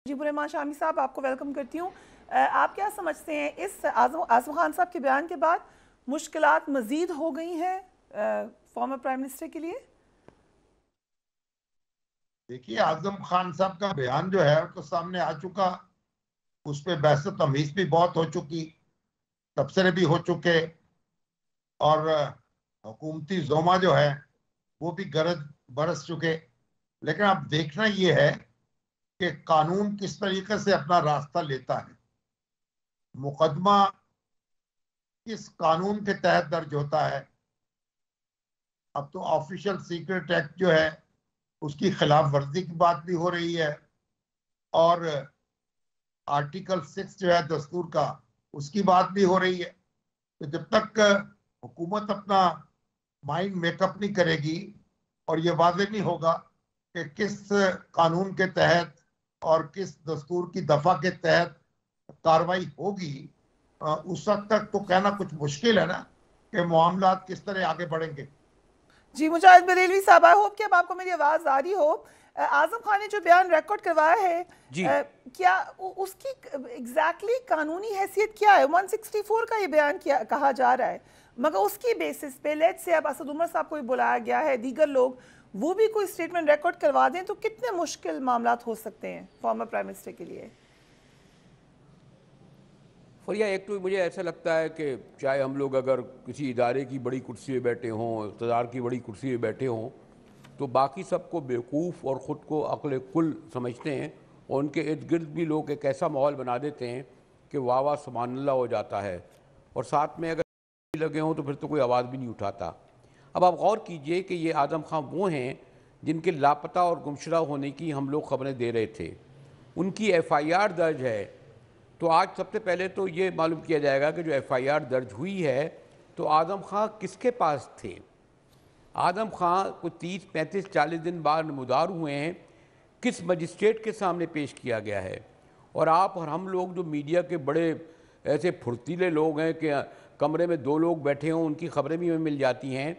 मुजीबुर-रहमान शामी साहब, आपको वेलकम करती हूँ। आप क्या समझते हैं इस आज़म खान साहब के बयान के बाद मुश्किलात मज़ीद हो गई हैं फॉर्मर प्राइम मिनिस्टर के लिए? देखिए, आजम खान साहब का बयान जो है तो सामने आ चुका, उस पर बहस तमहीज भी बहुत हो चुकी, तबसरे भी हो चुके और हुकूमती जोमा जो है वो भी गरज बरस चुके। लेकिन अब देखना ये है कि कानून किस तरीके से अपना रास्ता लेता है, मुकदमा किस कानून के तहत दर्ज होता है। अब तो ऑफिशियल सीक्रेट एक्ट जो है उसकी खिलाफ वर्जी की बात भी हो रही है और आर्टिकल 6 जो है दस्तूर का, उसकी बात भी हो रही है। तो जब तक हुकूमत अपना माइंड मेकअप नहीं करेगी और ये वाज़ेह नहीं होगा कि किस कानून के तहत और किस दस्तूर की दफा के तहत कार्रवाई होगी, उस वक्त तक तो कहना कुछ मुश्किल है ना कि मामलात किस तरह आगे बढ़ेंगे। जी, मुजाहिद बरेलवी साहब, आई होप कि अब आपको मेरी आवाज़ आ रही हो। आज़म खान ने जो बयान रिकॉर्ड करवाया है, क्या उसकी एग्जैक्टली कानूनी हैसियत क्या है? 164 का ये बयान क्या कहा जा रहा है, मगर उसकी बेसिस पे लेट्स से अब असद उमर साहब को भी बुलाया गया है, दीगर लोग वो भी कोई स्टेटमेंट रिकॉर्ड करवा दें तो कितने मुश्किल मामलात हो सकते हैं फॉर्मर प्राइम मिनिस्टर के लिए? फरिया, एक तो मुझे ऐसा लगता है कि चाहे हम लोग अगर किसी इदारे की बड़ी कुर्सी पे बैठे हों, इक़्तिदार की बड़ी कुर्सी पे बैठे हों, तो बाकी सबको बेवकूफ़ और ख़ुद को अक्ल कुल समझते हैं और उनके इर्द गिर्द भी लोग एक ऐसा माहौल बना देते हैं कि वाह वाह सुभानअल्लाह हो जाता है और साथ में अगर लगे हों तो फिर तो कोई आवाज़ भी नहीं उठाता। अब आप गौर कीजिए कि ये आज़म खान वो हैं जिनके लापता और गुमशुदा होने की हम लोग ख़बरें दे रहे थे। उनकी FIR दर्ज है, तो आज सबसे पहले तो ये मालूम किया जाएगा कि जो FIR दर्ज हुई है तो आज़म खां किसके पास थे। आज़म खां को 30, 35, 40 दिन बाद नमूदार हुए हैं, किस मजिस्ट्रेट के सामने पेश किया गया है। और आप और हम लोग जो मीडिया के बड़े ऐसे फुर्तीले लोग हैं कि कमरे में 2 लोग बैठे हों, उनकी खबरें भी हमें मिल जाती हैं।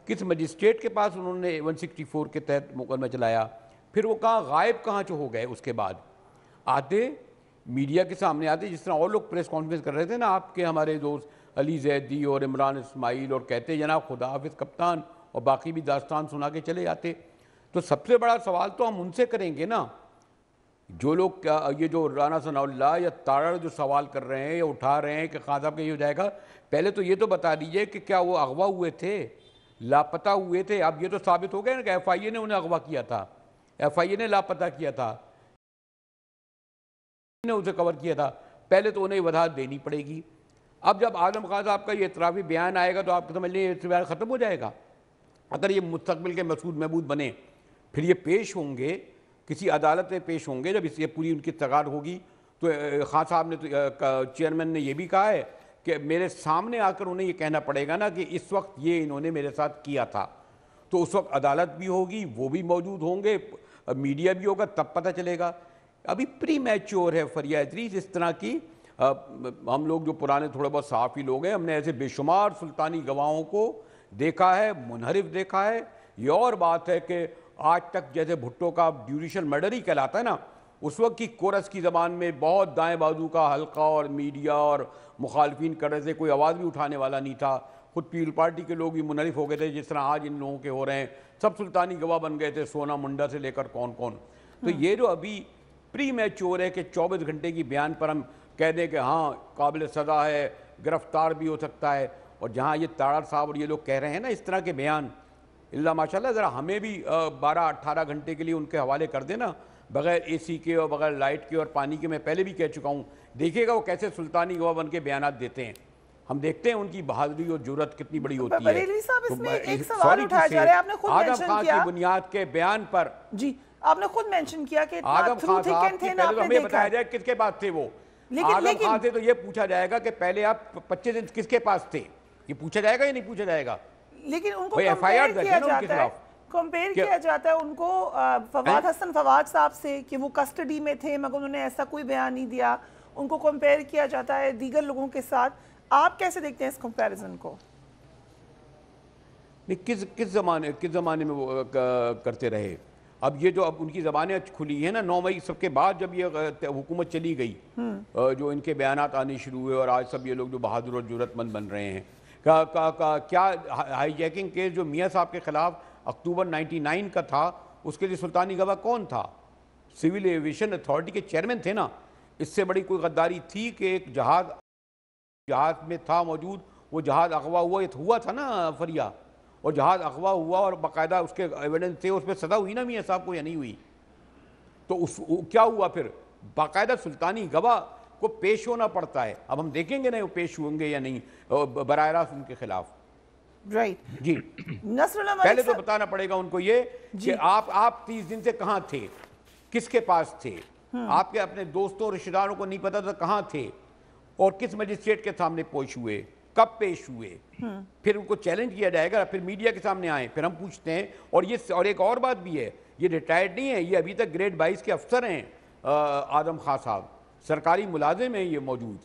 किस मजिस्ट्रेट के पास उन्होंने 164 के तहत मुकदमा चलाया, फिर वो कहाँ गायब कहाँ हो गए। उसके बाद आते मीडिया के सामने आते, जिस तरह और लोग प्रेस कॉन्फ्रेंस कर रहे थे ना, आपके हमारे दोस्त अली जैदी और इमरान इस्माइल, और कहते जनाब खुदा हाफिज़ कप्तान, और बाकी भी दास्तान सुना के चले जाते। तो सबसे बड़ा सवाल तो हम उनसे करेंगे ना, जो लोग ये जो राना सनाउल्लाह या तारड़ जो सवाल कर रहे हैं या उठा रहे हैं कि खान साहब का ये हो जाएगा, पहले तो ये तो बता दीजिए कि क्या वो अगवा हुए थे, लापता हुए थे। अब ये तो साबित हो गया ना कि FIA ने उन्हें अगवा किया था, FIA ने लापता किया था, ने उसे कवर किया था। पहले तो उन्हें वजाहत देनी पड़ेगी। अब जब आज़म खान साहब का ये इतराफ़ी बयान आएगा तो आप समझ लीजिए ये बयान ख़त्म हो जाएगा। अगर ये मुस्तक़बिल के मसूद महबूद बने, फिर ये पेश होंगे, किसी अदालत में पेश होंगे। जब इससे पूरी उनकी तगार होगी तो खान साहब ने तो चेयरमैन ने यह भी कहा है कि मेरे सामने आकर उन्हें ये कहना पड़ेगा ना कि इस वक्त ये इन्होंने मेरे साथ किया था। तो उस वक्त अदालत भी होगी, वो भी मौजूद होंगे, मीडिया भी होगा, तब पता चलेगा। अभी प्री मैच्योर है फरिया इदरीस। इस तरह की हम लोग जो पुराने थोड़े बहुत सहाफ़ी लोग हैं, हमने ऐसे बेशुमार सुल्तानी गवाहों को देखा है, मुनहरिफ देखा है। ये और बात है कि आज तक जैसे भुट्टो का ड्यूरिशल मर्डर ही कहलाता है ना, उस वक्त की कोरस की ज़बान में बहुत दाएं बाजू का हल्का और मीडिया और मुखालफिन कर रहे थे, कोई आवाज़ भी उठाने वाला नहीं था। खुद पीपल पार्टी के लोग भी मुनहरिफ हो गए थे, जिस तरह आज इन लोगों के हो रहे हैं। सब सुल्तानी गवाह बन गए थे, सोना मुंडा से लेकर कौन कौन। तो ये जो अभी प्री मैच्योर है कि 24 घंटे की बयान पर हम कह दें कि हाँ काबिल सज़ा है, गिरफ्तार भी हो सकता है। और जहाँ ये तारड़ साहब और ये लोग कह रहे हैं ना इस तरह के बयान, इल्ला माशाल्लाह ज़रा हमें भी 12-18 घंटे के लिए उनके हवाले कर देना, बग़ैर AC के और बग़ैर लाइट के और पानी के। मैं पहले भी कह चुका हूँ, देखिएगा वो कैसे सुल्तानी गवाह बन के बयान देते हैं। हम देखते हैं उनकी बहादुरी और जुर्रत कितनी बड़ी होती है। आज़म खान की बुनियाद के बयान पर जी आपने खुद मेंशन किया कि आज़म खान साहब थे ना, तो हमें बताया जाए किसके पास थे वो। आज़म खान से तो ये पूछा जाएगा कि पहले आप 25 दिन किसके पास थे, ये पूछा जाएगा या नहीं पूछा जाएगा। लेकिन उनको FIR दर्ज है ना उनके खिलाफ, कंपेयर किया जाता है उनको फवाद हसन फवाद साहब से कि वो कस्टडी में थे मगर उन्होंने ऐसा कोई बयान नहीं दिया। उनको कंपेयर किया जाता है दीगर लोगों के साथ। आप कैसे देखते हैं इस कंपैरिजन को? किस ज़माने में वो करते रहे। अब ये जो अब उनकी ज़बानें खुली हैं ना 9 मई सबके बाद जब ये हुकूमत चली गई, जो इनके बयानात आने शुरू हुए और आज सब ये लोग जो बहादुर और जरूरतमंद बन रहे हैं, क्या हाईजैकिंग केस जो मियाँ साहब के खिलाफ अक्टूबर 99 का था, उसके लिए सुल्तानी गवाह कौन था? सिविल एविएशन अथॉरिटी के चेयरमैन थे ना। इससे बड़ी कोई गद्दारी थी कि एक जहाज में था मौजूद, वो जहाज अगवा हुआ, ये हुआ था ना फरिया, और जहाज अगवा हुआ और बाकायदा उसके एविडेंस थे, उस पर सज़ा हुई ना मियाँ साहब को या नहीं हुई? तो क्या हुआ फिर? बाकायदा सुल्तानी गवाह को पेश होना पड़ता है। अब हम देखेंगे ना वो पेश होंगे या नहीं बराह रास्त उनके खिलाफ। राइट जी नसरुल्लाह पहले तो बताना पड़ेगा उनको ये कि आप 30 दिन से कहाँ थे, किसके पास थे, आपके अपने दोस्तों रिश्तेदारों को नहीं पता था कहाँ थे, और किस मजिस्ट्रेट के सामने पेश हुए, कब पेश हुए, फिर उनको चैलेंज किया जाएगा, फिर मीडिया के सामने आए, फिर हम पूछते हैं। और एक और बात भी है, ये रिटायर्ड नहीं है, ये अभी तक ग्रेड 22 के अफसर हैं। आजम खान साहब सरकारी मुलाजिम हैं ये मौजूद।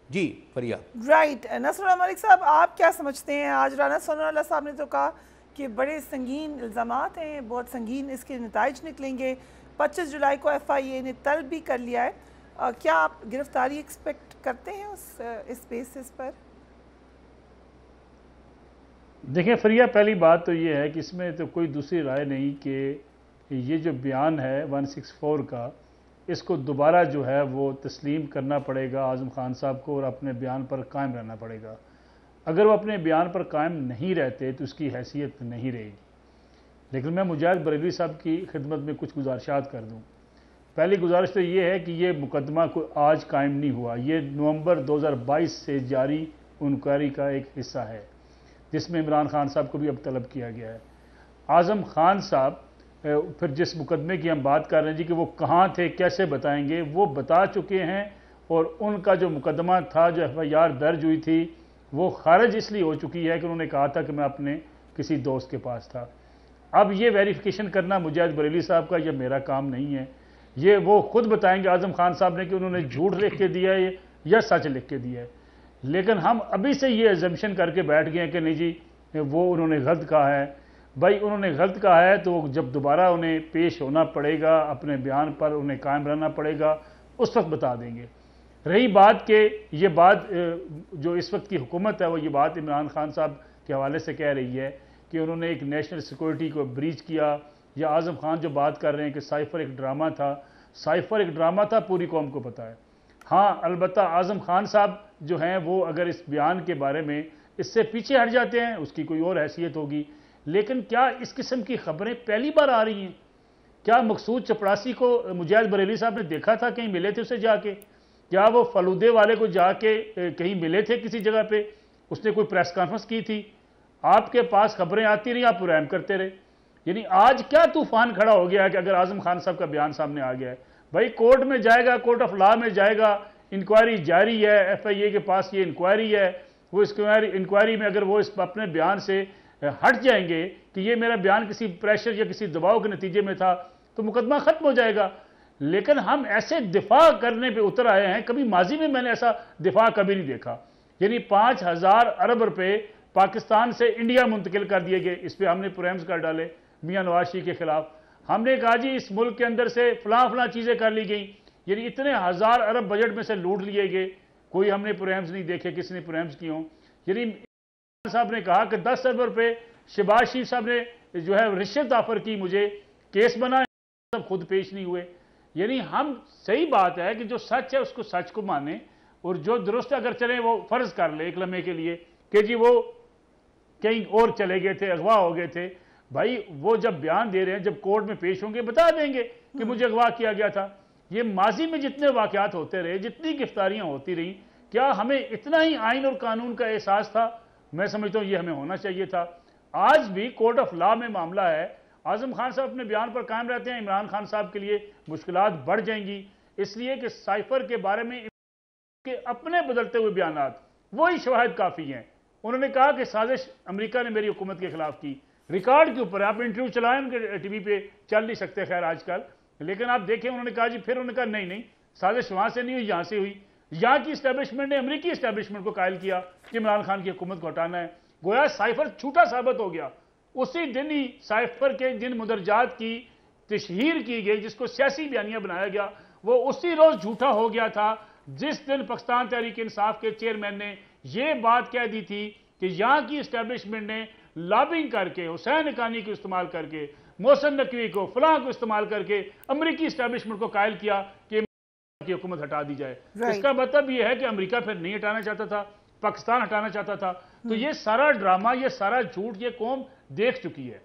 जी फरिया। राइट नसरुल्लाह मलिक साहब, आप क्या समझते हैं? आज राना सनाउल्लाह साहब ने तो कहा कि बड़े संगीन इल्ज़ामात हैं, बहुत संगीन इसके नताइज निकलेंगे। 25 जुलाई को FIA ने तलब भी कर लिया है। क्या आप गिरफ्तारी एक्सपेक्ट करते हैं इस बेसिस पर? देखिए फरिया, पहली बात तो ये है कि इसमें तो कोई दूसरी राय नहीं कि ये जो बयान है 164 का, इसको दोबारा जो है वो तस्लीम करना पड़ेगा आज़म खान साहब को और अपने बयान पर कायम रहना पड़ेगा। अगर वो अपने बयान पर कायम नहीं रहते तो उसकी हैसियत नहीं रहेगी। लेकिन मैं मुजाहिद बरेलवी साहब की खिदमत में कुछ गुजारिशात कर दूँ। पहली गुजारिश तो ये है कि ये मुकदमा को आज कायम नहीं हुआ, ये नवंबर 2022 से जारी इंक्वायरी का एक हिस्सा है जिसमें इमरान खान साहब को भी अब तलब किया गया है। आज़म खान साहब फिर जिस मुकदमे की हम बात कर रहे हैं जी कि वो कहाँ थे, कैसे बताएंगे, वो बता चुके हैं। और उनका जो मुकदमा था, जो FIR दर्ज हुई थी, वो खारिज इसलिए हो चुकी है कि उन्होंने कहा था कि मैं अपने किसी दोस्त के पास था। अब ये वेरिफिकेशन करना मुजाहिद बरेली साहब का या मेरा काम नहीं है, ये वो खुद बताएंगे आज़म खान साहब ने कि उन्होंने झूठ लिख के दिया है या सच लिख के दिया है। लेकिन हम अभी से ये एजम्पशन करके बैठ गए हैं कि नहीं जी वो उन्होंने गलत कहा है। भाई उन्होंने गलत कहा है तो जब दोबारा उन्हें पेश होना पड़ेगा, अपने बयान पर उन्हें कायम रहना पड़ेगा, उस वक्त बता देंगे। रही बात कि ये बात जो इस वक्त की हुकूमत है वो ये बात इमरान खान साहब के हवाले से कह रही है कि उन्होंने एक नेशनल सिक्योरिटी को ब्रीच किया, या आज़म खान जो बात कर रहे हैं कि साइफर एक ड्रामा था, साइफर एक ड्रामा था, पूरी कौम को पता है। हाँ अलबत्ता आज़म खान साहब जो हैं वो अगर इस बयान के बारे में इससे पीछे हट जाते हैं उसकी कोई और हैसियत होगी। लेकिन क्या इस किस्म की खबरें पहली बार आ रही हैं? क्या मकसूद चपड़ासी को मुजाहिद बरेली साहब ने देखा था, कहीं मिले थे उसे जाके? क्या वो फलूदे वाले को जाके कहीं मिले थे किसी जगह पे? उसने कोई प्रेस कॉन्फ्रेंस की थी? आपके पास खबरें आती रही, आप रहम करते रहे। यानी आज क्या तूफान खड़ा हो गया है कि अगर आज़म खान साहब का बयान सामने आ गया है, भाई कोर्ट में जाएगा, कोर्ट ऑफ लॉ में जाएगा, इंक्वायरी जारी है, FIA के पास ये इंक्वायरी है, वो इस इंक्वायरी में अगर वो इस अपने बयान से हट जाएंगे कि ये मेरा बयान किसी प्रेशर या किसी दबाव के नतीजे में था, तो मुकदमा खत्म हो जाएगा। लेकिन हम ऐसे दिफा करने पे उतर आए हैं, कभी माजी में मैंने ऐसा दिफा कभी नहीं देखा। यानी 5000 अरब रुपए पाकिस्तान से इंडिया मुंतकिल कर दिए गए, इस पर हमने प्रोग्राम्स कर डाले मियाँ नवाज शरीफ के खिलाफ। हमने कहा जी इस मुल्क के अंदर से फलां चीज़ें कर ली गई, यानी इतने 1000 अरब बजट में से लूट लिए गए, कोई हमने प्रोग्राम्स नहीं देखे किसने प्रोग्राम्स किए हों। यानी साहब ने कहा कि 10 अरब रुपये शहबाज शरीफ साहब ने जो है रिश्वत ऑफर की, मुझे केस बना, सब खुद पेश नहीं हुए। यानी हम सही बात है कि जो सच है उसको सच को माने, और जो दुरुस्त अगर चले वो फर्ज कर ले एक लम्हे के लिए कि जी वो कहीं और चले गए थे, अगवा हो गए थे। भाई वो जब बयान दे रहे हैं, जब कोर्ट में पेश होंगे बता देंगे कि मुझे अगवा किया गया था। ये माजी में जितने वाकयात होते रहे, जितनी गिरफ्तारियां होती रही, क्या हमें इतना ही आइन और कानून का एहसास था? मैं समझता हूं ये हमें होना चाहिए था। आज भी कोर्ट ऑफ लॉ में मामला है, आजम खान साहब अपने बयान पर कायम रहते हैं, इमरान खान साहब के लिए मुश्किलात बढ़ जाएंगी, इसलिए कि साइफर के बारे में के अपने बदलते हुए बयानात वही शवाहिद काफ़ी हैं। उन्होंने कहा कि साजिश अमेरिका ने मेरी हुकूमत के खिलाफ की, रिकॉर्ड के ऊपर आप इंटरव्यू चलाएं, उनके टीवी पे चल नहीं सकते खैर आजकल, लेकिन आप देखें उन्होंने कहा जी, फिर उन्होंने कहा नहीं साजिश वहां से नहीं हुई, यहां से हुई। यहाँ की इस्टेब्लिशमेंट ने अमेरिकी इस्टेब्लिशमेंट को कायल किया कि इमरान खान की हुकूमत को हटाना है। गोया साइफर झूठा साबित हो गया। उसी दिन ही साइफर के जिन मुदरजात की तशहीर की गई, जिसको सियासी बयानिया बनाया गया, वो उसी रोज झूठा हो गया था जिस दिन पाकिस्तान तहरीक इंसाफ के चेयरमैन ने यह बात कह दी थी कि यहां की इस्टेब्लिशमेंट ने लॉबिंग करके, हुसैन हक्कानी को इस्तेमाल करके, मोहसिन नकवी को, फलां को इस्तेमाल करके अमेरिकी इस्टेब्लिशमेंट को कायल किया कि की हुकूमत हटा दी जाए। इसका मतलब यह है कि अमेरिका फिर नहीं हटाना चाहता था, पाकिस्तान हटाना चाहता था। तो ये सारा ड्रामा, ये सारा झूठ, ये कौम देख चुकी है।